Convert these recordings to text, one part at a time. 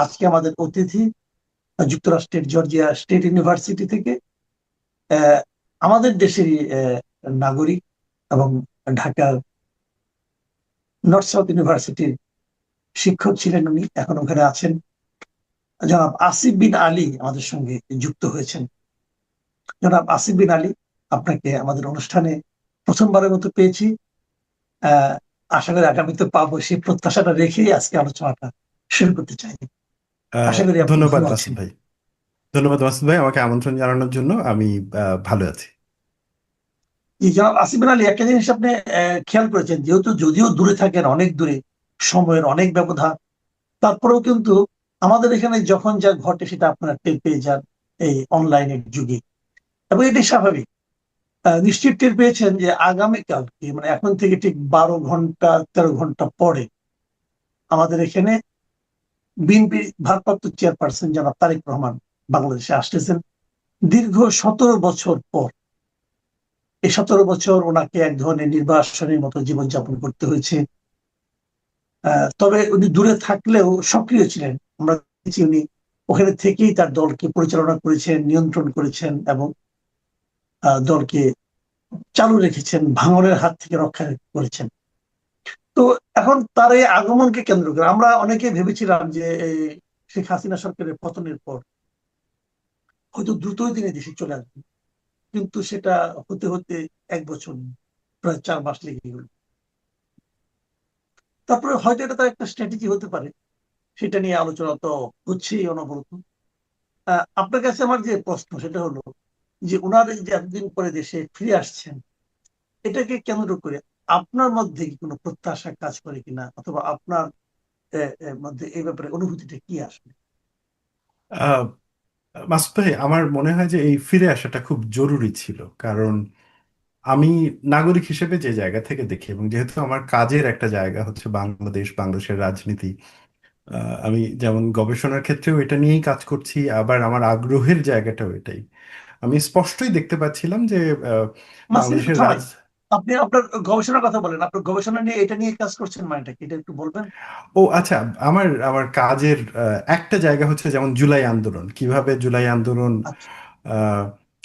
আজকে আমাদের অতিথি যুক্তরাষ্ট্রের জর্জিয়া স্টেট ইউনিভার্সিটি থেকে আহ, আমাদের দেশেরই নাগরিক এবং ঢাকার নর্থ সাউথ ইউনিভার্সিটির শিক্ষক ছিলেন। উনি এখন ওখানে আছেন। জনাব আসিফ বিন আলী আমাদের সঙ্গে যুক্ত হয়েছেন। জনাব আসিফ বিন আলী, আপনাকে আমাদের অনুষ্ঠানে প্রথমবারের মতো পেয়েছি। আহ আশা করি আগামীতে পাবো, সেই প্রত্যাশাটা রেখেই আজকে আলোচনাটা শুরু করতে চাই। আশা করি আপনি ধন্যবাদ ভালো মাসুদ আছেন। ভাই। ধন্যবাদ মাসুদ ভাই, আমাকে আমন্ত্রণ জানানোর জন্য। আমি ভালো আছি। জি জনাব আসিফ বিন আলী, একটা জিনিস আপনি খেয়াল করেছেন, যেহেতু যদিও দূরে থাকেন, অনেক দূরে, সময়ের অনেক ব্যবধান, তারপরেও কিন্তু আমাদের এখানে যখন যা ঘটে সেটা আপনারা টের পেয়ে যান এই অনলাইনের যুগে, এবং এটি স্বাভাবিক। নিশ্চিত টের পেয়েছেন যে আগামীকাল, মানে এখন থেকে ঠিক 12 ঘন্টা 13 ঘন্টা পরে আমাদের এখানে বিএনপি ভারপ্রাপ্ত চেয়ারপারসন জনাব তারেক রহমান বাংলাদেশে আসতেছেন দীর্ঘ 17 বছর পর। এই 17 বছর ওনাকে এক ধরনের নির্বাসনের মতো জীবনযাপন করতে হয়েছে। তবে উনি দূরে থাকলেও সক্রিয় ছিলেন। আমরা দেখেছি উনি ওখানে থেকেই তার দলকে পরিচালনা করেছেন, নিয়ন্ত্রণ করেছেন, এবং দলকে চালু রেখেছেন, ভাঙনের হাত থেকে রক্ষা করেছেন। তো এখন তার এই আগমনকে কেন্দ্র করে আমরা অনেকে ভেবেছিলাম যে এই শেখ হাসিনা সরকারের পতনের পর হয়তো দ্রুতই তিনি দেশে চলে আসবেন, কিন্তু সেটা হতে হতে 1 বছর, প্রায় 4 মাস লেগে গেল। তারপরে হয়তো এটা তার একটা স্ট্র্যাটেজি হতে পারে, সেটা নিয়ে আলোচনা তো হচ্ছেই অনবরত। আপনার কাছে আমার যে প্রশ্ন সেটা হলো যে ওনার এই যে এতদিন পরে দেশে ফিরে আসছেন, এটাকে কেন্দ্র করে আপনার মধ্যে কি কোনো প্রত্যাশা কাজ করে কিনা, অথবা আপনার মধ্যে এই ব্যাপারে অনুভূতিটা কি আসবে? আহ, মাসুদ ভাই, আমার মনে হয় যে এই ফিরে আসাটা খুব জরুরি ছিল। কারণ আমি নাগরিক হিসেবে যে জায়গা থেকে দেখি, এবং যেহেতু আমার কাজের একটা জায়গা হচ্ছে বাংলাদেশের রাজনীতি, আমি যেমন গবেষণার ক্ষেত্রেও এটা নিয়েই কাজ করছি, আবার আমার আগ্রহের জায়গাটাও এটাই। আমি স্পষ্টই দেখতে পাচ্ছিলাম যে আহ, মাঝখানে একটু বাংলাদেশের থামাই, আপনি আপনার গবেষণার কথা বলেন। আপনার গবেষণা নিয়ে এটা নিয়ে কাজ করছেন মানেটা কি, এটা একটু বলবেন? ও আচ্ছা, আমার আমার কাজের একটা জায়গা হচ্ছে যেমন জুলাই আন্দোলন, কিভাবে জুলাই আন্দোলন আচ্ছা। আহ,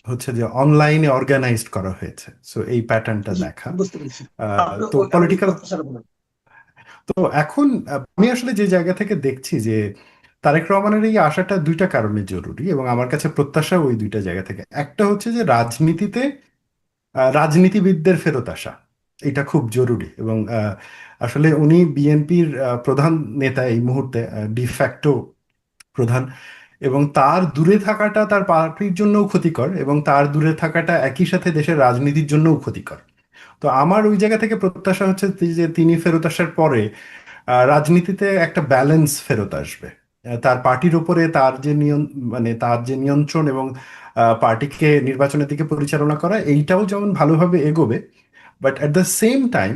হচ্ছে যে অনলাইনে অর্গানাইজড করা হয়েছে, সো এই প্যাটার্নটা জি, দেখা। বুঝতে পেরেছি। আপনি তো এখন ওই পলিটিক্যাল, প্রত্যাশাটা বলেন। তো এখন আমি আসলে যে জায়গা থেকে দেখছি যে তারেক রহমানের এই আশাটা দুইটা কারণে জরুরি, এবং আমার কাছে প্রত্যাশা ওই দুইটা জায়গা থেকে। একটা হচ্ছে যে রাজনীতিতে রাজনীতিবিদদের ফেরত আসা, এটা খুব জরুরি। এবং আসলে উনি বিএনপির প্রধান নেতা এই মুহূর্তে, ডিফ্যাক্টো প্রধান, এবং তার দূরে থাকাটা তার পার্টির জন্যও ক্ষতিকর, এবং তার দূরে থাকাটা একই সাথে দেশের রাজনীতির জন্যও ক্ষতিকর। তো আমার ওই জায়গা থেকে প্রত্যাশা হচ্ছে যে তিনি ফেরত আসার পরে রাজনীতিতে একটা ব্যালেন্স ফেরত আসবে। তার পার্টির উপরে তার যে নিয়ন্ত্রণ, এবং পার্টিকে নির্বাচনের দিকে পরিচালনা করা, এইটাও যেমন ভালোভাবে এগোবে। But at the same time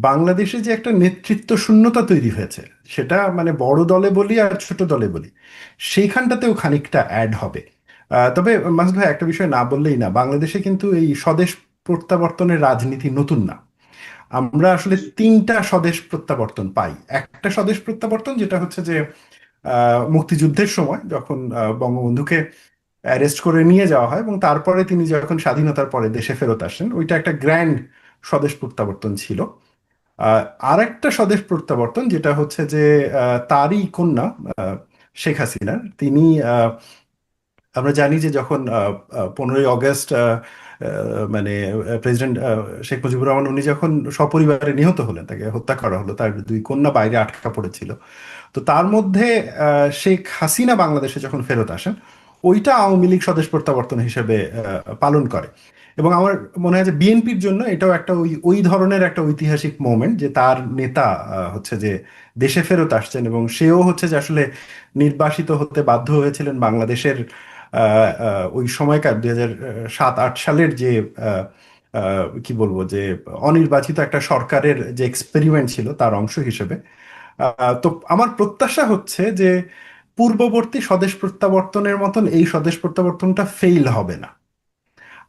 বাংলাদেশে যে একটা নেতৃত্ব শূন্যতা তৈরি হয়েছে, সেটা মানে বড় দলে বলি আর ছোট দলে বলি, সেইখানটাতেও খানিকটা অ্যাড হবে। তবে মাসুদ ভাই, একটা বিষয় না বললেই না, বাংলাদেশে কিন্তু এই স্বদেশ প্রত্যাবর্তনের রাজনীতি নতুন না। আমরা আসলে জি। তিনটা স্বদেশ প্রত্যাবর্তন পাই। একটা স্বদেশ প্রত্যাবর্তন যেটা হচ্ছে যে মুক্তিযুদ্ধের সময় যখন বঙ্গবন্ধুকে অ্যারেস্ট করে নিয়ে যাওয়া হয়, এবং তারপরে তিনি যখন স্বাধীনতার পরে দেশে ফেরত আসেন, ওইটা একটা গ্র্যান্ড স্বদেশ প্রত্যাবর্তন ছিল। আহ, আর একটা স্বদেশ প্রত্যাবর্তন যেটা হচ্ছে যে তারই কন্যা আহ, শেখ হাসিনার, তিনি আমরা জানি যে যখন 15ই আগস্ট মানে প্রেসিডেন্ট শেখ মুজিবুর রহমান উনি যখন সপরিবারে নিহত হলেন, তাকে হত্যা করা হলো, তার দুই কন্যা বাইরে আটকা পড়েছিল। তো তার মধ্যে শেখ হাসিনা বাংলাদেশে যখন ফেরত আসেন, ওইটা আওয়ামী লীগ স্বদেশ প্রত্যাবর্তন হিসেবে পালন করে। এবং আমার মনে হয় যে বিএনপির জন্য এটাও একটা ওই ওই ধরনের একটা ঐতিহাসিক মোমেন্ট, যে তার নেতা হচ্ছে যে দেশে ফেরত আসছেন, এবং সেও হচ্ছে যে আসলে নির্বাসিত হতে বাধ্য হয়েছিলেন বাংলাদেশের ওই সময়কার 2007-08 সালের যে আহ, কি বলবো, যে অনির্বাচিত একটা সরকারের যে এক্সপেরিমেন্ট ছিল, তার অংশ হিসেবে। তো আমার প্রত্যাশা হচ্ছে যে পূর্ববর্তী স্বদেশ প্রত্যাবর্তনের মতন এই স্বদেশ প্রত্যাবর্তনটা ফেইল হবে না।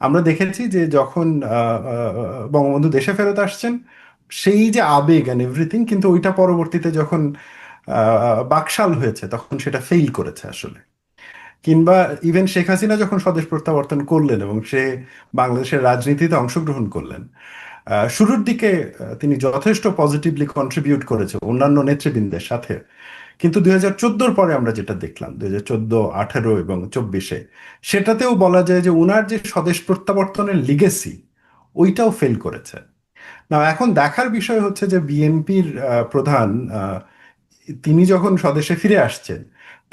আমরা দেখেছি যে যখন বঙ্গবন্ধু দেশে ফেরত আসছেন, সেই যে আবেগ অ্যান্ড এভরিথিং, কিন্তু ওইটা পরবর্তীতে যখন বাকশাল হয়েছে, তখন সেটা ফেইল করেছে আসলে। কিংবা ইভেন শেখ হাসিনা যখন স্বদেশ প্রত্যাবর্তন করলেন এবং সে বাংলাদেশের রাজনীতিতে অংশগ্রহণ করলেন, শুরুর দিকে তিনি যথেষ্ট পজিটিভলি কন্ট্রিবিউট করেছে অন্যান্য নেতৃবৃন্দের সাথে। কিন্তু 2014-র পরে আমরা যেটা দেখলাম, 2014, 2018 এবং 2024-এ, সেটাতেও বলা যায় যে উনার যে স্বদেশ প্রত্যাবর্তনের লিগেসি, ওইটাও ফেল করেছে। না, এখন দেখার বিষয় হচ্ছে যে বিএনপির প্রধান, তিনি যখন স্বদেশে ফিরে আসছেন,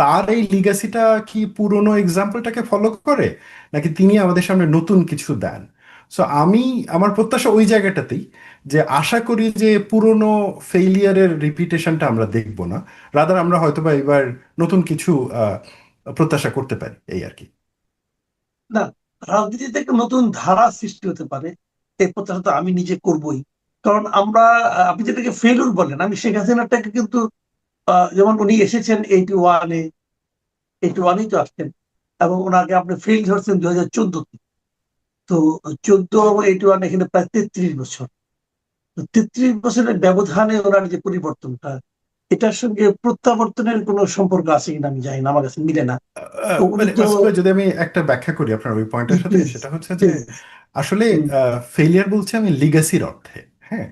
তার এই লিগ্যাসিটা কি পুরনো এক্সাম্পলটাকে ফলো করে, নাকি তিনি আমাদের সামনে নতুন কিছু দেন? সো আমার প্রত্যাশা ওই জায়গাটাতেই, যে আশা করি যে পুরনো ফেইলিয়ারের রিপিটেশনটা আমরা দেখব না, রাদার আমরা হয়তোবা এবার নতুন কিছু প্রত্যাশা করতে পারি, এই আর কি। না, রাজনীতিতে একটা নতুন ধারা সৃষ্টি হতে পারে, এই প্রত্যাশা তো আমি নিজে করবই। কারণ আমরা, আপনি যেটাকে ফেলুর বলেন, আমি শেখ হাসিনাটাকে কিন্তু যেমন উনি এসেছেন 81-এ, 81-এই তো আসছেন, এবং ওনাকে আপনি ফেল ধরছেন 2014-তে। তো 14 এবং 81 এখানে প্রায় 33 বছর। তো 33 বছরের ব্যবধানে ওনার যে পরিবর্তনটা, এটার সঙ্গে প্রত্যাবর্তনের কোনো সম্পর্ক আছে কিনা আমি জানি না, আমার কাছে মিলে না। তো উনি মানে তো, মাসুদ ভাই, যদি আমি একটা ব্যাখ্যা করি আপনার ওই পয়েন্টের সাথে, প্লিজ সেটা হচ্ছে যে প্লিজ। আসলে ফেলিয়ার বলছি আমি লিগ্যাসির অর্থে। হ্যাঁ,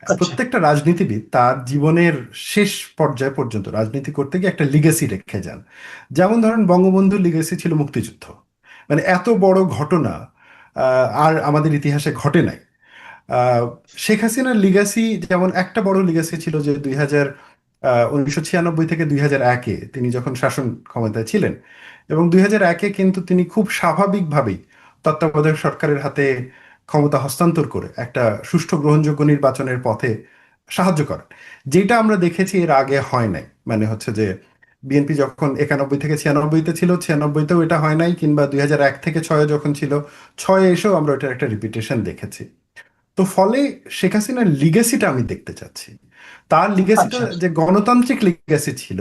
আচ্ছা। প্রত্যেকটা রাজনীতিবিদ তার জীবনের শেষ পর্যায় পর্যন্ত রাজনীতি করতে গিয়ে একটা লিগ্যাসি রেখে যান। যেমন ধরেন বঙ্গবন্ধুর লিগ্যাসি ছিল মুক্তিযুদ্ধ। মানে এত বড় ঘটনা আর আমাদের ইতিহাসে ঘটে নাই। আহ, শেখ হাসিনার লিগ্যাসি যেমন একটা বড় লিগ্যাসি ছিল যে 1996 থেকে 2001-এ তিনি যখন শাসন ক্ষমতায় ছিলেন, এবং 2001-এ কিন্তু তিনি খুব স্বাভাবিকভাবেই তত্ত্বাবধায়ক সরকারের হাতে ক্ষমতা হস্তান্তর করে একটা সুষ্ঠু গ্রহণযোগ্য নির্বাচনের পথে সাহায্য করেন, যেটা আমরা দেখেছি এর আগে হয় নাই। মানে হচ্ছে যে বিএনপি যখন 91 থেকে 96-তে ছিল, 96-তেও এটা হয় নাই, কিংবা 2001 থেকে 6 যখন ছিল, 6-এ এসেও আমরা এটার একটা রিপিটেশন দেখেছি। তো ফলে শেখ হাসিনার লিগেসিটা আমি দেখতে চাচ্ছি। তার লিগেসিটা আচ্ছা। যে গণতান্ত্রিক লিগেসি ছিল,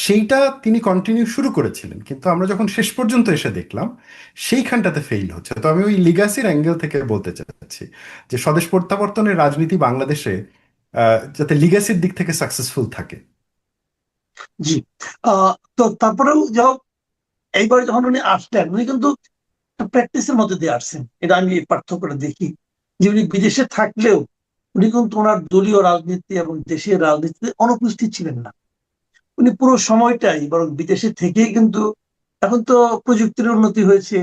সেইটা তিনি কন্টিনিউ শুরু করেছিলেন, কিন্তু আমরা যখন শেষ পর্যন্ত এসে দেখলাম সেইখানটাতে ফেইল হচ্ছে। তো আমি ওই লিগাসির অ্যাঙ্গেল থেকে বলতে চাচ্ছি যে স্বদেশ প্রত্যাবর্তনের রাজনীতি বাংলাদেশে যাতে লিগাসির দিক থেকে সাকসেসফুল থাকে। জি। তো তারপরেও যাও, এইবার যখন উনি আসলেন, উনি কিন্তু প্র্যাকটিসের মধ্যে দিয়ে আসছেন, এটা আমি এই পার্থক্যটা দেখি। যে উনি বিদেশে থাকলেও উনি কিন্তু ওনার দলীয় রাজনীতি এবং দেশের রাজনীতিতে অনুপস্থিত ছিলেন না। উনি পুরো সময়টাই বরং বিদেশে থেকেই কিন্তু, এখন তো প্রযুক্তির উন্নতি হয়েছে,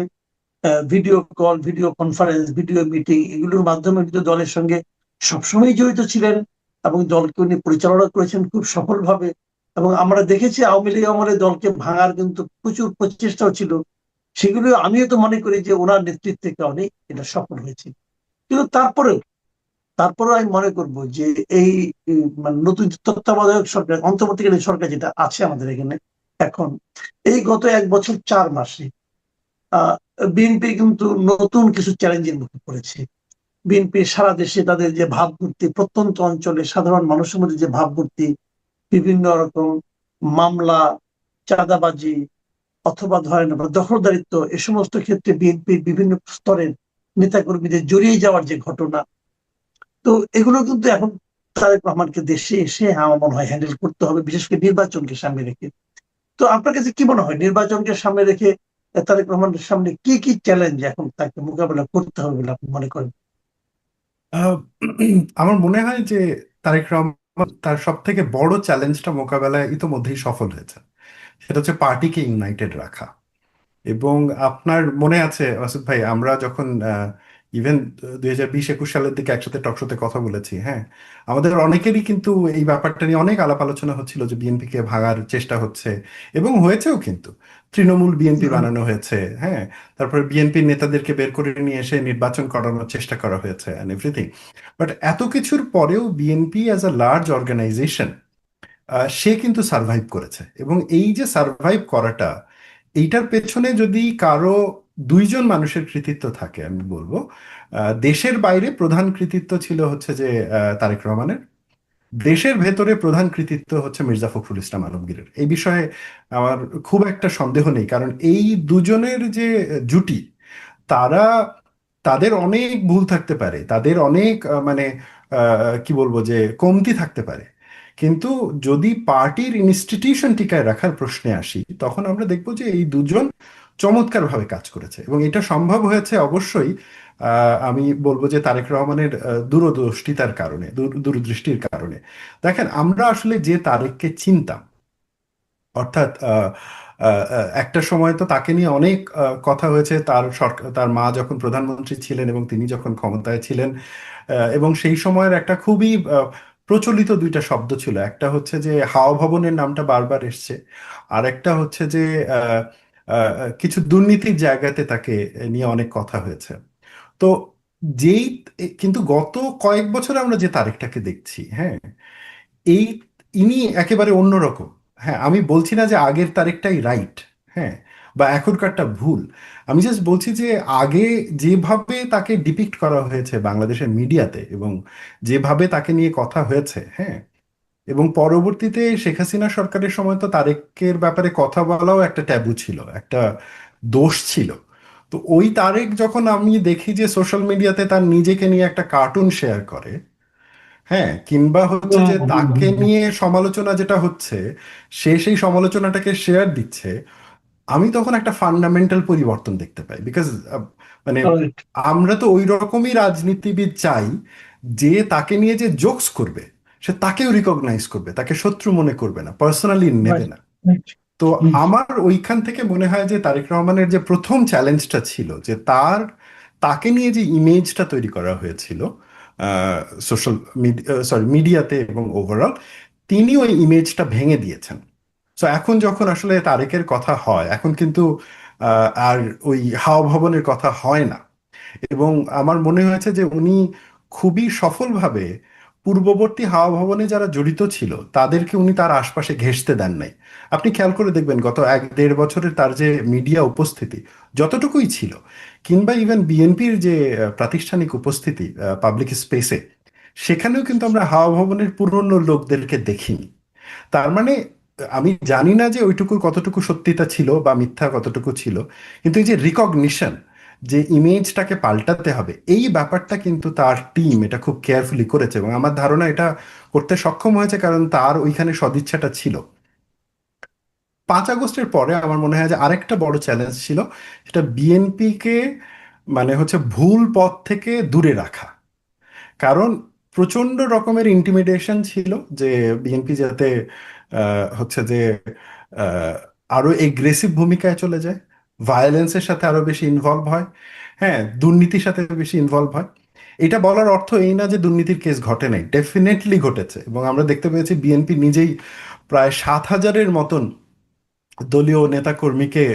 video call, video conference, video meeting, এগুলোর মাধ্যমে কিন্তু দলের সঙ্গে সবসময় জড়িত ছিলেন, এবং দলকে উনি পরিচালনা করেছেন খুব সফলভাবে। এবং আমরা দেখেছি আওয়ামী লীগ আমলে দলকে ভাঙার কিন্তু প্রচুর প্রচেষ্টাও ছিল, সেগুলো আমিও তো মনে করি যে ওনার নেতৃত্বে কারণে এটা সফল হয়েছে। কিন্তু তারপরেও আমি মনে করব যে এই মানে নতুন তত্ত্বাবধায়ক সরকার, অন্তর্বর্তীকালীন সরকার যেটা আছে আমাদের এখানে এখন, এই গত 1 বছর 4 মাসে বিএনপি কিন্তু নতুন কিছু চ্যালেঞ্জের মুখে পড়েছে। বিএনপি সারা দেশে তাদের যে ভাবমূর্তি, প্রত্যন্ত অঞ্চলে সাধারণ মানুষের মধ্যে যে ভাবমূর্তি, বিভিন্ন রকম মামলা, চাঁদাবাজি, অথবা ধরেন আমরা দখলদারিত্ব, এ সমস্ত ক্ষেত্রে বিএনপির বিভিন্ন স্তরের নেতাকর্মীদের জড়িয়ে যাওয়ার যে ঘটনা, তো এগুলো কিন্তু এখন তারেক রহমানকে দেশে এসে আমার মনে হয় হ্যান্ডেল করতে হবে, বিশেষ করে নির্বাচনকে সামনে রেখে। তো আপনার কাছে কি মনে হয়, নির্বাচনকে সামনে রেখে তারেক রহমানের সামনে কি কি চ্যালেঞ্জ এখন তাকে মোকাবেলা করতে হবে বলে আপনি মনে করেন? আহ, আমার মনে হয় যে তারেক রহমান তার সব থেকে বড় চ্যালেঞ্জটা মোকাবেলায় ইতোমধ্যেই সফল হয়েছে। সেটা হচ্ছে পার্টিকে ইউনাইটেড রাখা। এবং আপনার মনে আছে মাসুদ ভাই, আমরা যখন ইভেন 2020-21 সালের দিকে একসাথে টকশোতে কথা বলেছি, হ্যাঁ, আমাদের অনেকেরই কিন্তু এই ব্যাপারটা নিয়ে অনেক আলাপ আলোচনা হচ্ছিল যে বিএনপিকে ভাঙার চেষ্টা হচ্ছে, এবং হয়েছেও কিন্তু। তৃণমূল বিএনপি হুম। বানানো হয়েছে, হ্যাঁ, তারপরে বিএনপির নেতাদেরকে বের করে নিয়ে এসে নির্বাচন করানোর চেষ্টা করা হয়েছে অ্যান্ড এভরিথিং। বাট এত কিছুর পরেও BNP as a large organization, সে কিন্তু সার্ভাইভ করেছে। এবং এই যে সার্ভাইভ করাটা, এইটার পেছনে যদি কারো দুইজন মানুষের কৃতিত্ব থাকে, আমি বলবো দেশের বাইরে প্রধান কৃতিত্ব ছিল হচ্ছে যে তারেক রহমানের, দেশের ভেতরে প্রধান কৃতিত্ব হচ্ছে মির্জা ফখরুল ইসলাম আলমগীরের। এই বিষয়ে আমার খুব একটা সন্দেহ নেই, কারণ এই দুজনের যে জুটি, তারা, তাদের অনেক ভুল থাকতে পারে, তাদের অনেক মানে কি বলবো যে কমতি থাকতে পারে, কিন্তু যদি পার্টির ইনস্টিটিউশন টিকায় রাখার প্রশ্নে আসি, তখন আমরা দেখব যে এই দুজন চমৎকারভাবে কাজ করেছে, এবং এটা সম্ভব হয়েছে অবশ্যই আমি বলবো যে তারেক রহমানের দূরদৃষ্টিতার কারণে, দূরদৃষ্টির কারণে। দেখেন, আমরা আসলে যে তারেককে চিনতাম, অর্থাৎ একটা সময় তো তাকে নিয়ে অনেক কথা হয়েছে, তার সরকার, তার মা যখন প্রধানমন্ত্রী ছিলেন এবং তিনি যখন ক্ষমতায় ছিলেন। এবং সেই সময়ের একটা খুবই প্রচলিত দুইটা শব্দ ছিল, একটা হচ্ছে যে হাওয়া ভবনের নামটা বারবার এসছে, আর একটা হচ্ছে যে আহ, কিছু দুর্নীতির জায়গাতে তাকে নিয়ে অনেক কথা হয়েছে। তো যেই কিন্তু গত কয়েক বছর আমরা যে তারিখটাকে দেখছি, হ্যাঁ, এই ইনি একেবারে অন্যরকম। হ্যাঁ, আমি বলছি না যে আগের তারিখটাই রাইট, হ্যাঁ, বা এখনকারটা ভুল। আমি জাস্ট বলছি যে আগে যেভাবে তাকে ডিপিক্ট করা হয়েছে বাংলাদেশের মিডিয়াতে, এবং যেভাবে তাকে নিয়ে কথা হয়েছে, হ্যাঁ, এবং পরবর্তীতে শেখ হাসিনা সরকারের সময় তো তারেকের ব্যাপারে কথা বলাও একটা ট্যাবু ছিল, একটা দোষ ছিল। তো ওই তারেক যখন আমি দেখি যে সোশ্যাল মিডিয়াতে তার নিজেকে নিয়ে একটা কার্টুন শেয়ার করে, হ্যাঁ, কিংবা হচ্ছে হুম, যে হুম, তাকে হুম, হুম। নিয়ে সমালোচনা যেটা হচ্ছে, সে সেই সমালোচনাটাকে শেয়ার দিচ্ছে, আমি তখন একটা ফান্ডামেন্টাল পরিবর্তন দেখতে পাই। বিকজ মানে Correct. আমরা তো ওই রকমই রাজনীতিবিদ চাই, যে তাকে নিয়ে যে জোকস করবে, সে তাকেও রিকগনাইজ করবে, তাকে শত্রু মনে করবে না, পার্সোনালি নেবে Right. না। Right. তো হুম, আমার ওইখান থেকে মনে হয় যে তারেক রহমানের যে প্রথম চ্যালেঞ্জটা ছিল, যে তাকে নিয়ে যে ইমেজটা তৈরি করা হয়েছিল সোশ্যাল মিডিয়াতে এবং ওভারঅল, তিনি ওই ইমেজটা ভেঙে দিয়েছেন। তো এখন যখন আসলে তারেকের কথা হয়, এখন কিন্তু আর ওই হাওয়া ভবনের কথা হয় না। এবং আমার মনে হয়েছে যে উনি খুবই সফলভাবে পূর্ববর্তী হাওয়া ভবনে যারা জড়িত ছিল তাদেরকে উনি তার আশপাশে ঘেঁষতে দেন নাই। আপনি খেয়াল করে দেখবেন গত 1-1.5 বছরের তার যে মিডিয়া উপস্থিতি যতটুকুই ছিল, কিংবা ইভেন বিএনপির যে প্রাতিষ্ঠানিক উপস্থিতি পাবলিক স্পেসে, সেখানেও কিন্তু আমরা হাওয়া ভবনের পুরনো লোকদেরকে দেখিনি। তার মানে আমি জানি না যে ওইটুকুর কতটুকু সত্যিতা ছিল বা মিথ্যা কতটুকু ছিল, কিন্তু এই যে রিকগনিশন, যে ইমেজটাকে পাল্টাতে হবে, এই ব্যাপারটা কিন্তু তার টিম এটা খুব কেয়ারফুলি করেছে, এবং আমার ধারণা এটা করতে সক্ষম হয়েছে কারণ তার ওইখানে সদিচ্ছাটা ছিল। 5 আগস্টের পরে আমার মনে হয় যে আরেকটা বড় চ্যালেঞ্জ ছিল, সেটা বিএনপিকে মানে হচ্ছে ভুল পথ থেকে দূরে রাখা। কারণ প্রচন্ড রকমের ইন্টিমিডেশন ছিল যে বিএনপি যাতে হচ্ছে যে আহ, আরো এগ্রেসিভ ভূমিকায় চলে যায়, ভায়োলেন্সের সাথে আরো বেশি ইনভলভ হয়, হ্যাঁ, দুর্নীতির সাথে বেশি ইনভলভ হয়। এটা বলার অর্থ এই না যে দুর্নীতির কেস ঘটে নাই, ডেফিনেটলি ঘটেছে, এবং আমরা দেখতে পেয়েছি বিএনপি নিজেই প্রায় 7,000-এর মতন দলীয় নেতাকর্মীকে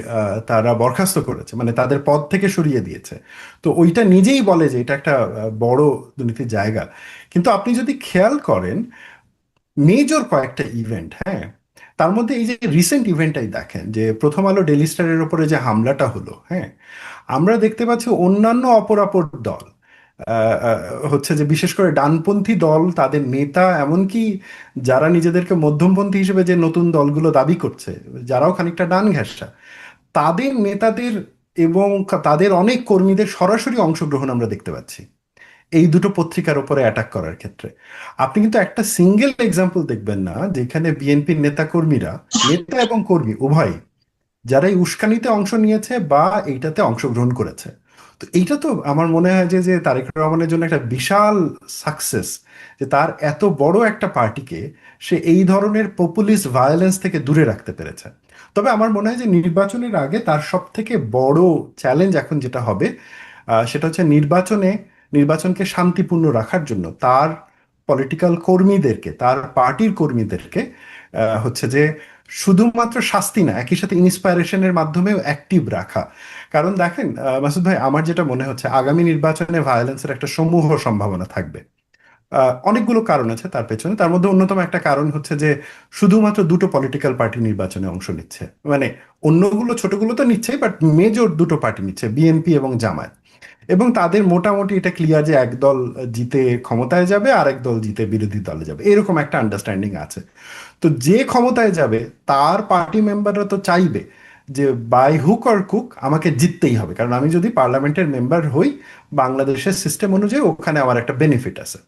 তারা বরখাস্ত করেছে, মানে তাদের পদ থেকে সরিয়ে দিয়েছে। তো ওইটা নিজেই বলে যে এটা একটা বড় দুর্নীতির জায়গা। কিন্তু আপনি যদি খেয়াল করেন মেজর কয়েকটা ইভেন্ট, হ্যাঁ, তার মধ্যে এই যে রিসেন্ট ইভেন্টটাই দেখেন, যে প্রথম আলো ডেইলি স্টারের উপরে যে হামলাটা হলো, হ্যাঁ, আমরা দেখতে পাচ্ছি অন্যান্য অপরাপর দল, হচ্ছে যে বিশেষ করে ডানপন্থী দল, তাদের নেতা, এমনকি যারা নিজেদেরকে মধ্যমপন্থী হিসেবে যে নতুন দলগুলো দাবি করছে, যারাও খানিকটা ডান ঘেঁষা, তাদের নেতাদের এবং তাদের অনেক কর্মীদের সরাসরি অংশগ্রহণ আমরা দেখতে পাচ্ছি এই দুটো পত্রিকার উপরে অ্যাটাক করার ক্ষেত্রে। আপনি কিন্তু একটা সিঙ্গেল এক্সাম্পল দেখবেন না যেখানে বিএনপির নেতা কর্মীরা, নেতা এবং কর্মী উভয়, যারা এই উস্কানিতে অংশ নিয়েছে বা এইটাতে অংশগ্রহণ করেছে। তো এইটা তো আমার মনে হয় যে যে তারেক রহমানের জন্য একটা বিশাল সাকসেস, যে তার এত বড় একটা পার্টিকে সে এই ধরনের পপুলিস্ট ভায়োলেন্স থেকে দূরে রাখতে পেরেছে। তবে আমার মনে হয় যে নির্বাচনের আগে তার সব থেকে বড় চ্যালেঞ্জ এখন যেটা হবে, সেটা হচ্ছে নির্বাচনকে শান্তিপূর্ণ রাখার জন্য তার পলিটিক্যাল কর্মীদেরকে, তার পার্টির কর্মীদেরকে হচ্ছে যে শুধুমাত্র শাস্তি না, একই সাথে ইন্সপায়ারেশনের মাধ্যমেও অ্যাক্টিভ রাখা। কারণ দেখেন মাসুদ ভাই, আমার যেটা মনে হচ্ছে আগামী নির্বাচনে ভায়োলেন্সের একটা সমূহ সম্ভাবনা থাকবে। অনেকগুলো কারণ আছে তার পেছনে, তার মধ্যে অন্যতম একটা কারণ হচ্ছে যে শুধুমাত্র দুটো পলিটিক্যাল পার্টি নির্বাচনে অংশ নিচ্ছে, মানে অন্যগুলো ছোটগুলো তো নিচ্ছেই, বাট মেজর দুটো পার্টি নিচ্ছে, বিএনপি এবং জামায়াত। এবং তাদের মোটামুটি এটা ক্লিয়ার যে এক দল জিতে ক্ষমতায় যাবে, আর এক দল জিতে বিরোধী দলে যাবে, এরকম একটা আন্ডারস্ট্যান্ডিং আছে। তো যে ক্ষমতায় যাবে তার পার্টি মেম্বাররা তো চাইবে যে বাই হুক অর কুক আমাকে জিততেই হবে, কারণ আমি যদি পার্লামেন্টের মেম্বার হই, বাংলাদেশের সিস্টেম অনুযায়ী ওখানে আমার একটা বেনিফিট আছে।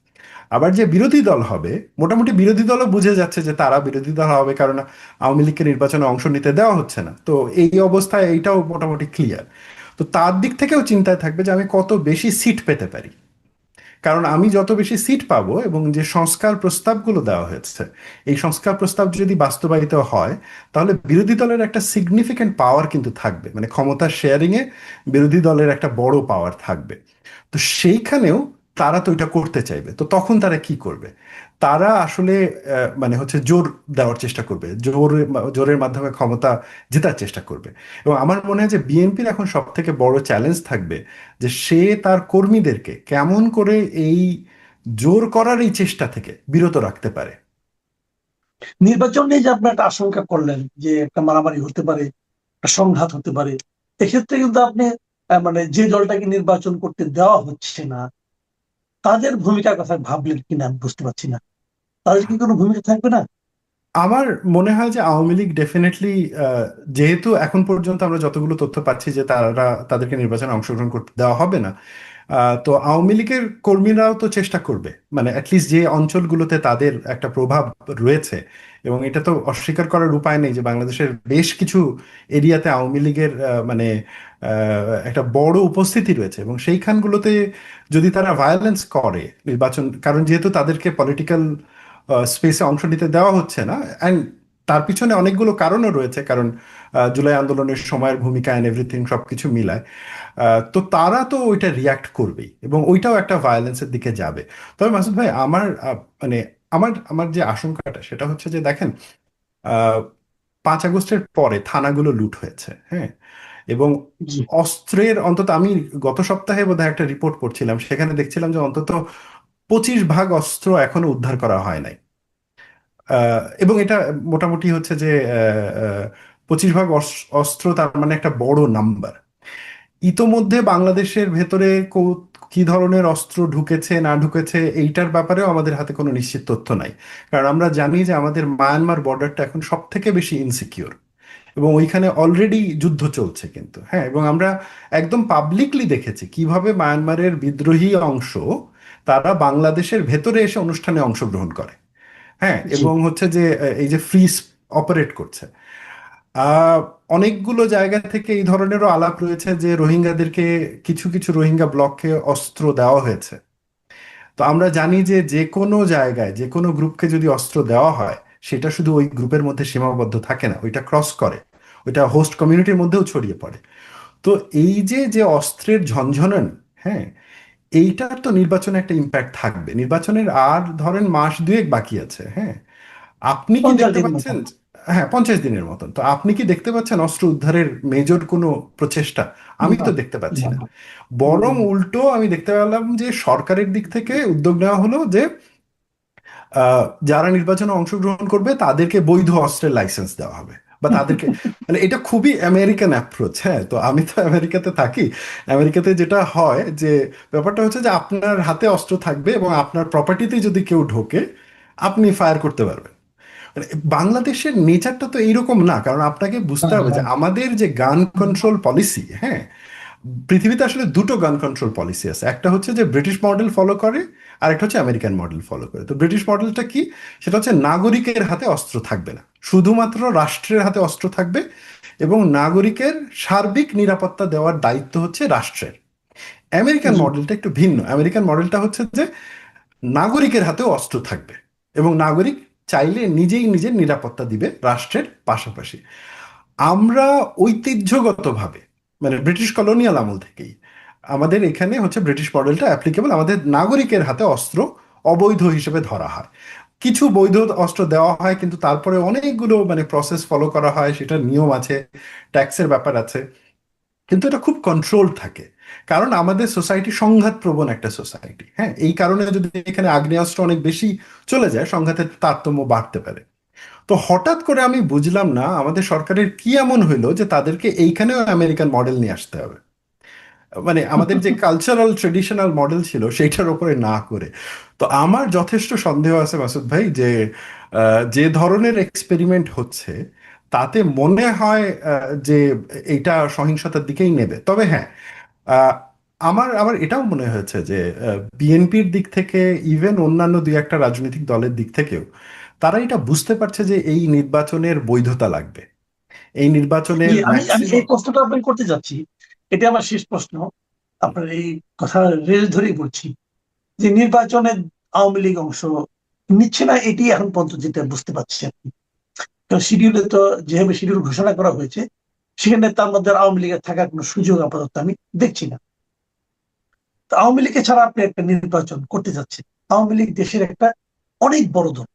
আবার যে বিরোধী দল হবে, মোটামুটি বিরোধী দলও বুঝে যাচ্ছে যে তারা বিরোধী দল হবে, কারণ আওয়ামী লীগকে নির্বাচনে অংশ নিতে দেওয়া হচ্ছে না। তো এই অবস্থায় এইটাও মোটামুটি ক্লিয়ার। তো তার দিক থেকেও চিন্তায় থাকবে যে আমি কত বেশি সিট পেতে পারি। কারণ আমি যত বেশি সিট পাবো এবং যে সংস্কার প্রস্তাবগুলো দেওয়া হয়েছে, এই সংস্কার প্রস্তাব যদি বাস্তবায়িত হয়, তাহলে বিরোধী দলের একটা সিগনিফিক্যান্ট পাওয়ার কিন্তু থাকবে, মানে ক্ষমতা শেয়ারিং এ বিরোধী দলের একটা বড় পাওয়ার থাকবে। তো সেইখানেও তারা তো এটা করতে চাইবে। তো তখন তারা কি করবে? তারা আসলে মানে হচ্ছে জোর দেওয়ার চেষ্টা করবে, জোরের মাধ্যমে ক্ষমতা জেতার চেষ্টা করবে। এবং আমার মনে হয় যে বিএনপির এখন সব থেকে বড় চ্যালেঞ্জ থাকবে যে সে তার কর্মীদেরকে কেমন করে এই জোর করার এই চেষ্টা থেকে বিরত রাখতে পারে। নির্বাচন নিয়ে যে আপনি একটা আশঙ্কা করলেন যে একটা মারামারি হতে পারে, একটা সংঘাত হতে পারে, এক্ষেত্রে কিন্তু আপনি মানে যে দলটাকে নির্বাচন করতে দেওয়া হচ্ছে না তাদের ভূমিকার কথা ভাবলেন কিনা আমি বুঝতে পারছি না। তাদের কি কোনো ভূমিকা থাকবে না? আমার মনে হয় যে আওয়ামী লীগ ডেফিনেটলি, যেহেতু এখন পর্যন্ত আমরা যতগুলো তথ্য পাচ্ছি যে তাদেরকে নির্বাচনে অংশগ্রহণ করতে দেওয়া হবে না, তো আওয়ামী লীগের কর্মীরাও তো চেষ্টা করবে, মানে অ্যাটলিস্ট যে অঞ্চলগুলোতে তাদের একটা প্রভাব রয়েছে। এবং এটা তো অস্বীকার করার উপায় নেই যে বাংলাদেশের বেশ কিছু এরিয়াতে আওয়ামী লীগের মানে একটা বড় উপস্থিতি রয়েছে, এবং সেইখানগুলোতে যদি তারা ভায়োলেন্স করে নির্বাচন, কারণ যেহেতু তাদেরকে পলিটিক্যাল স্পেসে অংশ নিতে দেওয়া হচ্ছে না, অ্যান্ড তার পিছনে অনেকগুলো কারণও রয়েছে, কারণ জুলাই আন্দোলনের সময়ের ভূমিকা অ্যান্ড এভরিথিং সবকিছু মিলায়। তো তারা তো ওইটা রিয়াক্ট করবেই, এবং ওইটাও একটা ভায়োলেন্সের দিকে যাবে। তবে মাসুদ ভাই, আমার মানে আমার আমার যে আশঙ্কাটা সেটা হচ্ছে যে দেখেন, আহ 5 আগস্টের পরে থানাগুলো লুট হয়েছে, হ্যাঁ। এবং জি। অস্ত্রের অন্তত আমি গত সপ্তাহে বোধহয় একটা রিপোর্ট পড়ছিলাম, সেখানে দেখছিলাম যে অন্তত 25 ভাগ অস্ত্র এখনো উদ্ধার করা হয় নাই। এবং এটা মোটামুটি হচ্ছে যে 25 ভাগ অস্ত্র, তার মানে একটা বড় নাম্বার। ইতোমধ্যে বাংলাদেশের ভেতরে কি ধরনের অস্ত্র ঢুকেছে না ঢুকেছে এইটার ব্যাপারেও আমাদের হাতে কোনো নিশ্চিত তথ্য নাই। কারণ আমরা জানি যে আমাদের মায়ানমার বর্ডারটা এখন সব থেকে বেশি ইনসিকিউর, এবং ওইখানে অলরেডি যুদ্ধ চলছে কিন্তু, হ্যাঁ। এবং আমরা একদম পাবলিকলি দেখেছি কিভাবে মায়ানমারের বিদ্রোহী অংশ তারা বাংলাদেশের ভেতরে এসে অনুষ্ঠানে অংশগ্রহণ করে, হ্যাঁ। জি। এবং হচ্ছে যে এই যে ফ্রিজ অপারেট করছে। আহ অনেকগুলো জায়গা থেকে এই ধরনেরও আলাপ রয়েছে যে রোহিঙ্গাদেরকে, কিছু কিছু রোহিঙ্গা ব্লককে অস্ত্র দেওয়া হয়েছে। তো আমরা জানি যে যে কোনো জায়গায় যে কোনো গ্রুপকে যদি অস্ত্র দেওয়া হয়, সেটা শুধু ওই গ্রুপের মধ্যে সীমাবদ্ধ থাকে না, ওইটা ক্রস করে, ওইটা হোস্ট কমিউনিটির মধ্যেও ছড়িয়ে পড়ে। তো এই যে যে অস্ত্রের ঝনঝনানি, হ্যাঁ, এইটার তো নির্বাচনে একটা ইম্প্যাক্ট থাকবে। নির্বাচনের আর ধরেন মাস দুয়েক বাকি আছে, হ্যাঁ। আপনি কি 50 দেখতে দিনের মতো। পাচ্ছেন? হ্যাঁ, 50 দিনের মতন। তো আপনি কি দেখতে পাচ্ছেন অস্ত্র উদ্ধারের মেজর কোনো প্রচেষ্টা? আমি না, তো দেখতে পাচ্ছি না, না। না। বরং উম, উল্টো আমি দেখতে পেলাম যে সরকারের দিক থেকে উদ্যোগ নেওয়া হলো যে যারা নির্বাচনে অংশগ্রহণ করবে তাদেরকে বৈধ অস্ত্রের লাইসেন্স দেওয়া হবে, বা তাদেরকে, মানে এটা খুবই আমেরিকান অ্যাপ্রোচ। হ্যাঁ, তো আমি তো আমেরিকাতে থাকি। আমেরিকাতে যেটা হয় যে ব্যাপারটা হচ্ছে যে আপনার হাতে অস্ত্র থাকবে এবং আপনার প্রপার্টিতে যদি কেউ ঢোকে, আপনি ফায়ার করতে পারবেন। মানে বাংলাদেশের নেচারটা তো এইরকম না, কারণ আপনাকে না, বুঝতে হবে না। যে আমাদের যে গান কন্ট্রোল পলিসি, হ্যাঁ, পৃথিবীতে আসলে দুটো গান কন্ট্রোল পলিসি আছে। একটা হচ্ছে যে ব্রিটিশ মডেল ফলো করে, আর একটা হচ্ছে আমেরিকান মডেল ফলো করে। তো ব্রিটিশ মডেলটা কি? সেটা হচ্ছে নাগরিকের হাতে অস্ত্র থাকবে না, শুধুমাত্র রাষ্ট্রের হাতে অস্ত্র থাকবে, এবং নাগরিকের সার্বিক নিরাপত্তা দেওয়ার দায়িত্ব হচ্ছে রাষ্ট্রের। আমেরিকান জি। মডেলটা একটু ভিন্ন। আমেরিকান মডেলটা হচ্ছে যে নাগরিকের হাতেও অস্ত্র থাকবে, এবং নাগরিক চাইলে নিজেই নিজের নিরাপত্তা দিবে রাষ্ট্রের পাশাপাশি। আমরা ঐতিহ্যগতভাবে, মানে ব্রিটিশ কলোনিয়াল আমল থেকেই আমাদের এখানে হচ্ছে ব্রিটিশ মডেলটা অ্যাপ্লিকেবল। আমাদের নাগরিকের হাতে অস্ত্র অবৈধ হিসেবে ধরা হয়। কিছু বৈধ অস্ত্র দেওয়া হয়, কিন্তু তারপরে অনেকগুলো মানে প্রসেস ফলো করা হয়, সেটার নিয়ম আছে, ট্যাক্সের ব্যাপার আছে, কিন্তু এটা খুব কন্ট্রোল থাকে। কারণ আমাদের সোসাইটি সংঘাত প্রবণ একটা সোসাইটি, হ্যাঁ। এই কারণে যদি এখানে আগ্নেয়াস্ত্র অনেক বেশি চলে যায়, সংঘাতের তারতম্য বাড়তে পারে। তো হঠাৎ করে আমি বুঝলাম না আমাদের সরকারের কি এমন হইলো যে তাদেরকে এইখানেও আমেরিকান মডেল নিয়ে আসতে হবে, মানে আমাদের যে কালচারাল ট্রেডিশনাল মডেল ছিল সেইটার উপরে না করে। তো আমার যথেষ্ট সন্দেহ আছে মাসুদ ভাই যে যে ধরনের এক্সপেরিমেন্ট হচ্ছে, তাতে মনে হয় যে এইটা সহিংসতার দিকেই নেবে। তবে হ্যাঁ, আমার আবার এটাও মনে হয়েছে যে বিএনপির দিক থেকে, ইভেন অন্যান্য দুই একটা রাজনৈতিক দলের দিক থেকেও তারা এটা বুঝতে পারছে যে এই নির্বাচনের বৈধতা লাগবে, এই নির্বাচনের জি, আমি এই ম্যাক্সিমাম। প্রশ্নটা আপনাকে করতে যাচ্ছি। এটা আমার শেষ প্রশ্ন। আপনার এই কথা রেল ধরেই বলছি যে নির্বাচনে আওয়ামী লীগ অংশ নিচ্ছে না, এটি এখন পর্যন্ত যেটা বুঝতে পারছি আর কি। কারণ শিডিউলে তো যেভাবে শিডিউল ঘোষণা করা হয়েছে, সেখানে তার মধ্যে আর আওয়ামী লীগের থাকার কোনো সুযোগ আপাতত আমি দেখছি না। তো আওয়ামী লীগকে ছাড়া আপনি একটা নির্বাচন করতে যাচ্ছেন। আওয়ামী লীগ দেশের একটা অনেক বড় দল,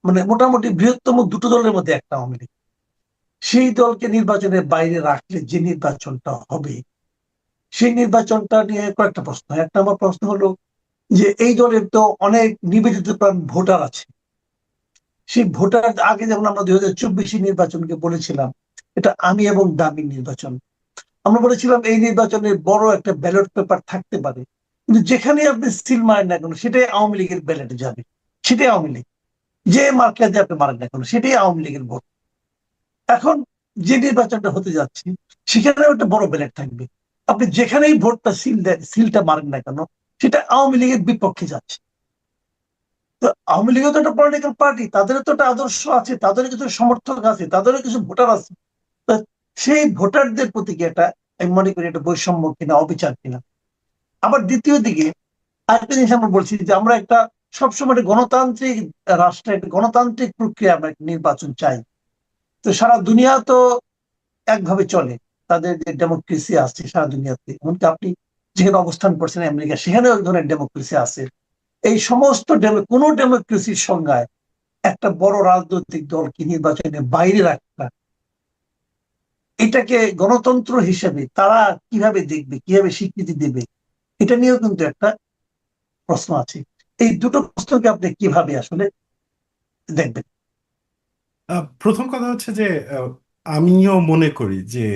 মানে মোটামুটি বৃহত্তম দুটো দলের মধ্যে একটা আওয়ামী লীগ। সেই দলকে নির্বাচনের বাইরে রাখলে যে নির্বাচনটা হবে, সেই নির্বাচনটা নিয়ে কয়েকটা প্রশ্ন। একটা আমার প্রশ্ন হলো যে এই দলের তো অনেক নিবেদিত প্রাণ ভোটার আছে। সেই ভোটার আগে যেমন আমরা 2024 নির্বাচনকে বলেছিলাম এটা আমি এবং দামি নির্বাচন, আমরা বলেছিলাম এই নির্বাচনে বড় একটা ব্যালট পেপার থাকতে পারে, কিন্তু যেখানে আপনি সিল মারেন না কেন সেটাই আওয়ামী লীগের ব্যালটে যাবে, সেটাই আওয়ামী লীগ। যে মার্কা দিয়ে আপনি মারেন না কেন সেটাই আওয়ামী লীগের ভোট। এখন যে নির্বাচনটা হতে যাচ্ছে সেখানেও একটা বড় ব্যালট থাকবে, আপনি যেখানেই ভোটটা সিলটা মারেন না কেন সেটা আওয়ামী লীগের বিপক্ষে যাচ্ছে। তো আওয়ামী লীগও তো একটা পলিটিক্যাল পার্টি, তাদেরও তো একটা আদর্শ আছে, তাদেরও কিছু সমর্থক আছে, তাদেরও কিছু ভোটার আছে। তো সেই ভোটারদের প্রতি কি একটা, আমি মনে করি একটা বৈষম্য কিনা, অবিচার কিনা। আবার দ্বিতীয় দিকে আরেকটা জিনিস আমরা বলছি যে আমরা একটা সবসময় একটা গণতান্ত্রিক রাষ্ট্রে একটা গণতান্ত্রিক প্রক্রিয়া আমরা একটা নির্বাচন চাই। তো সারা দুনিয়া তো একভাবে চলে, তাদের যে ডেমোক্রেসি আছে সারা দুনিয়াতে, এমনকি আপনি যেখানে অবস্থান করছেন আমেরিকা, সেখানেও এক ধরনের ডেমোক্রেসি আছে। এই সমস্ত কোন ডেমোক্রেসির সংজ্ঞায় একটা বড় রাজনৈতিক দলকে নির্বাচনের বাইরে রাখা, এটাকে গণতন্ত্র হিসেবে তারা কিভাবে দেখবে, কিভাবে স্বীকৃতি দেবে, এটা নিয়েও কিন্তু একটা প্রশ্ন আছে। এই দুটো প্রশ্নকে আপনি কিভাবে আসলে দেখবেন? প্রথম কথা হচ্ছে যে আমিও মনে করি যে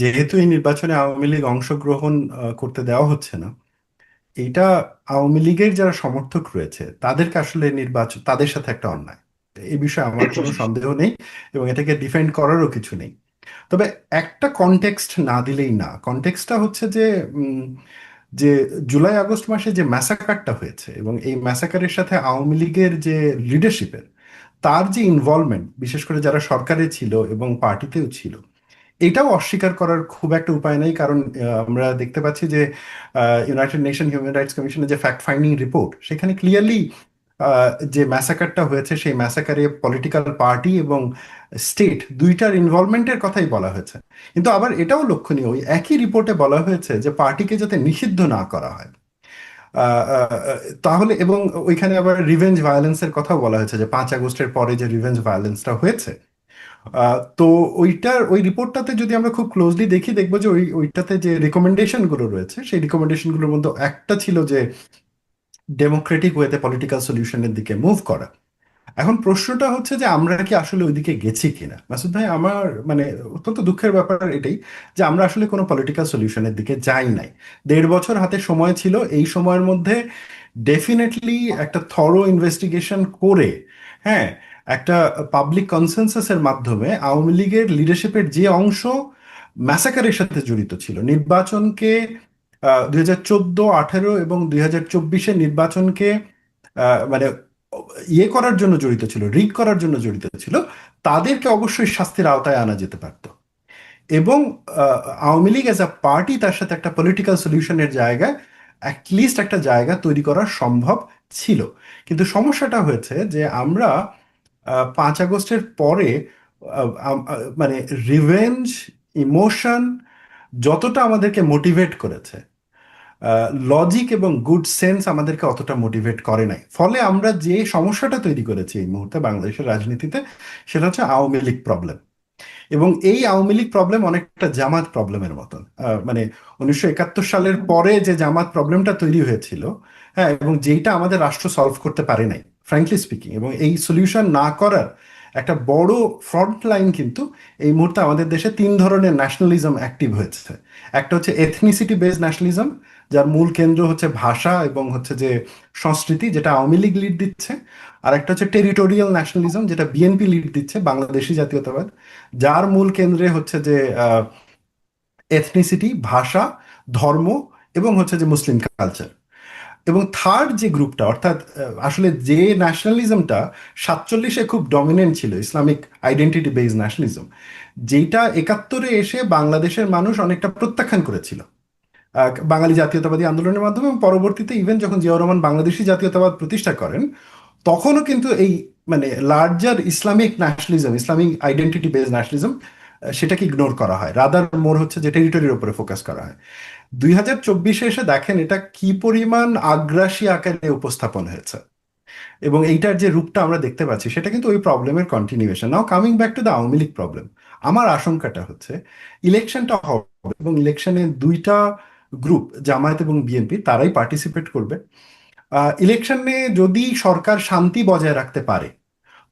যেহেতু এই নির্বাচনে আওয়ামী লীগ অংশগ্রহণ করতে দেওয়া হচ্ছে না, এইটা আওয়ামী লীগের যারা সমর্থক রয়েছে তাদেরকে আসলে নির্বাচন, তাদের সাথে একটা অন্যায়। এই বিষয়ে আমার কোনো সন্দেহ নেই এবং এটাকে ডিফেন্ড করারও কিছু নেই। তবে একটা কনটেক্সট না দিলেই না। কনটেক্সটটা হচ্ছে যে যে জুলাই আগস্ট মাসে যে ম্যাসাকারটা হয়েছে এবং এই ম্যাসাকারের সাথে আওয়ামী লীগের যে লিডারশিপের, তার যে ইনভলভমেন্ট, বিশেষ করে যারা সরকারে ছিল এবং পার্টিতেও ছিল, এটাও অস্বীকার করার খুব একটা উপায় নেই। কারণ আমরা দেখতে পাচ্ছি যে ইউনাইটেড নেশন হিউম্যান রাইটস কমিশনের যে ফ্যাক্ট ফাইন্ডিং রিপোর্ট, সেখানে ক্লিয়ারলি যে ম্যাসাকারটা হয়েছে সেই ম্যাসাকারে পলিটিক্যাল পার্টি এবং স্টেট দুইটার ইনভলভমেন্টের কথাই বলা হয়েছে। কিন্তু আবার এটাও লক্ষণীয়, ওই একই রিপোর্টে বলা হয়েছে যে পার্টিকে যাতে নিষিদ্ধ না করা হয়। আহ, আহ, তাহলে এবং ওইখানে আবার রিভেঞ্জ ভায়োলেন্সের কথাও বলা হয়েছে, যে 5 আগস্টের পরে যে রিভেঞ্জ ভায়োলেন্সটা হয়েছে। তো ওই রিপোর্টটাতে যদি আমরা খুব ক্লোজলি দেখি, দেখবো যে ওইটাতে যে রিকমেন্ডেশন গুলো রয়েছে, সেই রিকমেন্ডেশন গুলোর মধ্যে একটা ছিল যে ডেমোক্রেটিক ওয়েতে পলিটিক্যাল সলিউশনের দিকে মুভ করা। এখন প্রশ্নটা হচ্ছে যে আমরা কি আসলে ওইদিকে গেছি কিনা। মাসুদ ভাই, আমার মানে অত্যন্ত দুঃখের ব্যাপার এটাই যে আমরা আসলে কোনো পলিটিক্যাল সলিউশনের দিকে যাই নাই। 1.5 বছর হাতে সময় ছিল, এই সময়ের মধ্যে ডেফিনেটলি একটা থরো ইনভেস্টিগেশন করে, হ্যাঁ, একটা পাবলিক কনসেনসাসের মাধ্যমে আওয়ামী লীগের লিডারশিপের যে অংশ ম্যাসাকারের সাথে জড়িত ছিল, নির্বাচনকে 2014, 2018 এবং 2024-এর নির্বাচনকে মানে ইয়ে করার জন্য জড়িত ছিল, রিগ করার জন্য জড়িত ছিল, তাদেরকে অবশ্যই শাস্তির আওতায় আনা যেতে পারত। এবং Awami League as a party তার সাথে একটা পলিটিক্যাল সলিউশনের জায়গায় অ্যাটলিস্ট একটা জায়গা তৈরি করা সম্ভব ছিল। কিন্তু সমস্যাটা হয়েছে যে আমরা 5 আগস্টের পরে মানে রিভেঞ্জ ইমোশন যতটা আমাদেরকে মোটিভেট করেছে, লজিক এবং গুড সেন্স আমাদেরকে অতটা মোটিভেট করে নাই। ফলে আমরা যে সমস্যাটা তৈরি করেছি এই মুহূর্তে বাংলাদেশের রাজনীতিতে, সেটা হচ্ছে আওয়ামী লীগ প্রবলেম। এবং এই আওয়ামী লীগ প্রবলেম অনেকটা জামাত প্রবলেমের মতন। মানে 1971 সালের পরে যে জামাত প্রবলেমটা তৈরি হয়েছিল, হ্যাঁ, এবং যেইটা আমাদের রাষ্ট্র সলভ করতে পারে নাই ফ্র্যাঙ্কলি স্পিকিং, এবং এই সলিউশন না করার একটা বড় ফ্রন্ট লাইন কিন্তু এই মুহূর্তে আমাদের দেশে 3 ধরনের ন্যাশনালিজম অ্যাক্টিভ হয়েছে। একটা হচ্ছে এথনিসিটি বেসড ন্যাশনালিজম, যার মূল কেন্দ্র হচ্ছে ভাষা এবং হচ্ছে যে সংস্কৃতি, যেটা আওয়ামী লীগ লিড দিচ্ছে। আর একটা হচ্ছে টেরিটোরিয়াল ন্যাশনালিজম, যেটা বিএনপি লিড দিচ্ছে, বাংলাদেশি জাতীয়তাবাদ, যার মূল কেন্দ্রে হচ্ছে যে এথনিসিটি, ভাষা, ধর্ম এবং হচ্ছে যে মুসলিম কালচার। এবং থার্ড যে গ্রুপটা, অর্থাৎ আসলে যে ন্যাশনালিজমটা 47-এ খুব ডমিনেন্ট ছিল, ইসলামিক আইডেন্টিটি বেসড ন্যাশনালিজম, যেটা 71-এ এসে বাংলাদেশের মানুষ অনেকটা প্রত্যাখ্যান করেছিল বাঙালি জাতীয়তাবাদী আন্দোলনের মাধ্যমে, এবং পরবর্তীতে ইভেন যখন জিয়াউর রহমান বাংলাদেশি জাতীয়তাবাদ প্রতিষ্ঠা করেন, তখনও কিন্তু এই মানে larger Islamic nationalism, Islamic identity based nationalism, সেটাকে ইগনোর করা হয়, রাদার মোর হচ্ছে যে টেরিটরির উপরে ফোকাস করা হয়। 2024-এ এসে দেখেন এটা কি পরিমাণ আগ্রাসী আকারে উপস্থাপন হয়েছে, এবং এইটার যে রূপটা আমরা দেখতে পাচ্ছি সেটা কিন্তু ওই প্রবলেমের continuation. Now coming back to the Awami League problem, আমার আশঙ্কাটা হচ্ছে ইলেকশনটা হবে এবং ইলেকশনে দুইটা গ্রুপ, জামায়াত এবং বিএনপি, তারাই পার্টিসিপেট করবে। ইলেকশনে যদি সরকার শান্তি বজায় রাখতে পারে,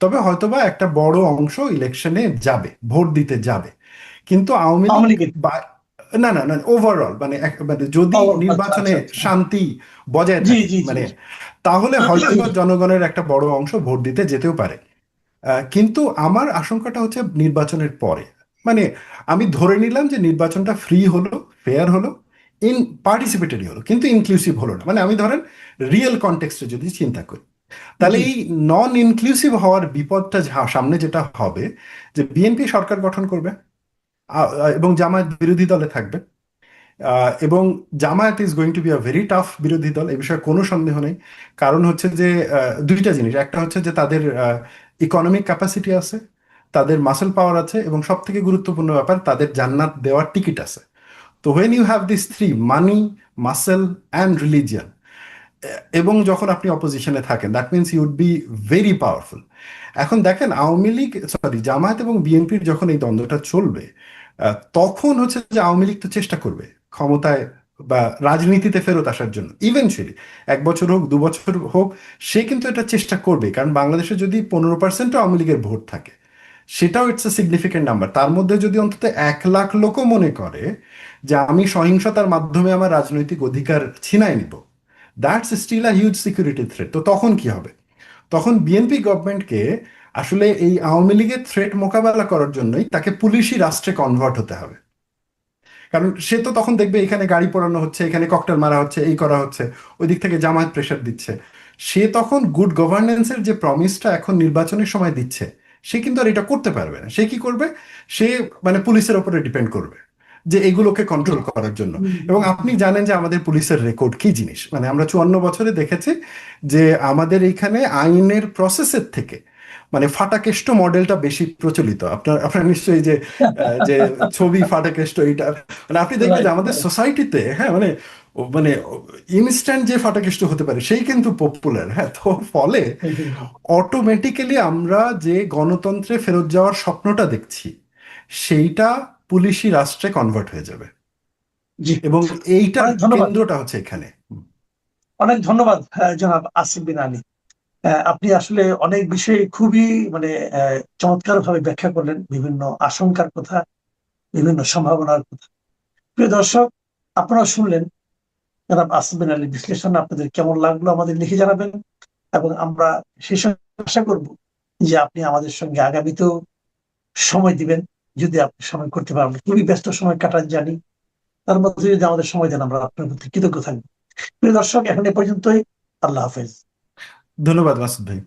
তবে হয়তোবা একটা বড় অংশ ইলেকশনে যাবে, ভোট দিতে যাবে। কিন্তু আওয়ামী আওয়ামী লীগ লীগের? না না না, ওভারঅল মানে মানে যদি ও, আচ্ছা নির্বাচনে আচ্ছা আচ্ছা। শান্তি বজায় জি থাকে, জি জি মানে তাহলে হয়তো জনগণের একটা বড় অংশ ভোট দিতে যেতেও পারে। কিন্তু আমার আশঙ্কাটা হচ্ছে নির্বাচনের পরে, মানে আমি ধরে নিলাম যে নির্বাচনটা ফ্রি হলো, ফেয়ার হলো, পার্টিসিপেটরি হলো, কিন্তু ইনক্লুসিভ হলো না। মানে আমি ধরেন রিয়েল কনটেক্সটে যদি চিন্তা করি, তাহলে জি এই নন ইনক্লুসিভ হওয়ার বিপদটা সামনে যেটা হবে, যে বিএনপি সরকার গঠন করবে, এবং জামায়াত বিরোধী দলে থাকবে, এবং Jamaat is going to be a very tough বিরোধী দল, এ বিষয়ে কোনো সন্দেহ নেই। কারণ হচ্ছে যে দুইটা জিনিস, একটা হচ্ছে যে তাদের ইকোনমিক ক্যাপাসিটি আছে, তাদের মাসেল পাওয়ার আছে, এবং সব থেকে গুরুত্বপূর্ণ ব্যাপার, তাদের জান্নাত দেওয়ার টিকিট আছে। তো when you have this three, money, muscle and religion, এবং যখন আপনি অপোজিশনে থাকেন, that means you would be very powerful. এখন দেখেন আওয়ামী লীগ, সরি, জামায়াত এবং বিএনপির যখন এই দ্বন্দ্বটা চলবে, তখন হচ্ছে যে আওয়ামী লীগ তো চেষ্টা করবে ক্ষমতায় বা রাজনীতিতে ফেরত আসার জন্য, ইভেনচুয়ালি 1 বছর হোক 2 বছর হোক, সে কিন্তু এটা চেষ্টা করবে। কারণ বাংলাদেশে যদি 15% আওয়ামী লীগের ভোট থাকে, সেটাও ইটস এ সিগনিফিকেন্ট নাম্বার। তার মধ্যে যদি অন্তত 1 লাখ লোকও মনে করে যে আমি সহিংসতার মাধ্যমে আমার রাজনৈতিক অধিকার ছিনায় নিব, that's still a huge security threat. তো তখন কি হবে? তখন বিএনপি গভর্নমেন্টকে আসলে এই আওয়ামী লীগের থ্রেট মোকাবেলা করার জন্যই তাকে পুলিশি রাষ্ট্রে কনভার্ট হতে হবে। কারণ সে তো তখন দেখবে এখানে গাড়ি পোড়ানো হচ্ছে, এখানে ককটেল মারা হচ্ছে, এই করা হচ্ছে, ওই দিক থেকে জামায়াত প্রেশার দিচ্ছে। সে তখন গুড গভর্নেন্সের যে প্রমিসটা এখন নির্বাচনের সময় দিচ্ছে, সে কিন্তু আর এটা করতে পারবে না। সে কি করবে? সে মানে পুলিশের ওপরে ডিপেন্ড করবে যে এগুলোকে কন্ট্রোল করার জন্য। এবং আপনি জানেন যে আমাদের পুলিশের রেকর্ড কি জিনিস, মানে আমরা 54 বছরে দেখেছি যে আমাদের এইখানে আইনের প্রসেসের থেকে মানে ফাটাকেষ্ট মডেলটা বেশি প্রচলিত। আপনার আপনার নিশ্চয়ই যে যে ছবি ফাটাকেষ্ট, এইটা মানে আপনি দেখবেন যে রাইট আমাদের রাইট। সোসাইটিতে, হ্যাঁ, মানে মানে ইনস্ট্যান্ট যে ফাটাকেষ্ট হতে পারে সেই কিন্তু পপুলার। হ্যাঁ, তো ফলে অটোমেটিক্যালি আমরা যে গণতন্ত্রে ফেরত যাওয়ার স্বপ্নটা দেখছি, সেইটা পুলিশি রাষ্ট্রে কনভার্ট হয়ে যাবে, জি, এবং এইটার অনেক ধন্যবাদ। কেন্দ্রটা হচ্ছে এখানে। অনেক ধন্যবাদ জনাব আসিফ বিন আলী। আপনি আসলে অনেক বিষয়ে খুবই মানে চমৎকার ভাবে ব্যাখ্যা করলেন, বিভিন্ন আশঙ্কার কথা, বিভিন্ন সম্ভাবনার কথা। প্রিয় দর্শক, আপনারা শুনলেন জনাব আসিফ বিন আলীর বিশ্লেষণ। আপনাদের কেমন লাগলো আমাদের লিখে জানাবেন, এবং আমরা সেই সঙ্গে আশা করব যে আপনি আমাদের সঙ্গে আগামীতেও সময় দিবেন, যদি আপনি সময় করতে পারেন। খুবই ব্যস্ত সময় কাটান জানি, তার মধ্যে যদি আমাদের সময় দেন, আমরা আপনার প্রতি কৃতজ্ঞ থাকবো। প্রিয় দর্শক, এখন এ পর্যন্তই। আল্লাহ হাফেজ। ধন্যবাদ মাসুদ ভাই।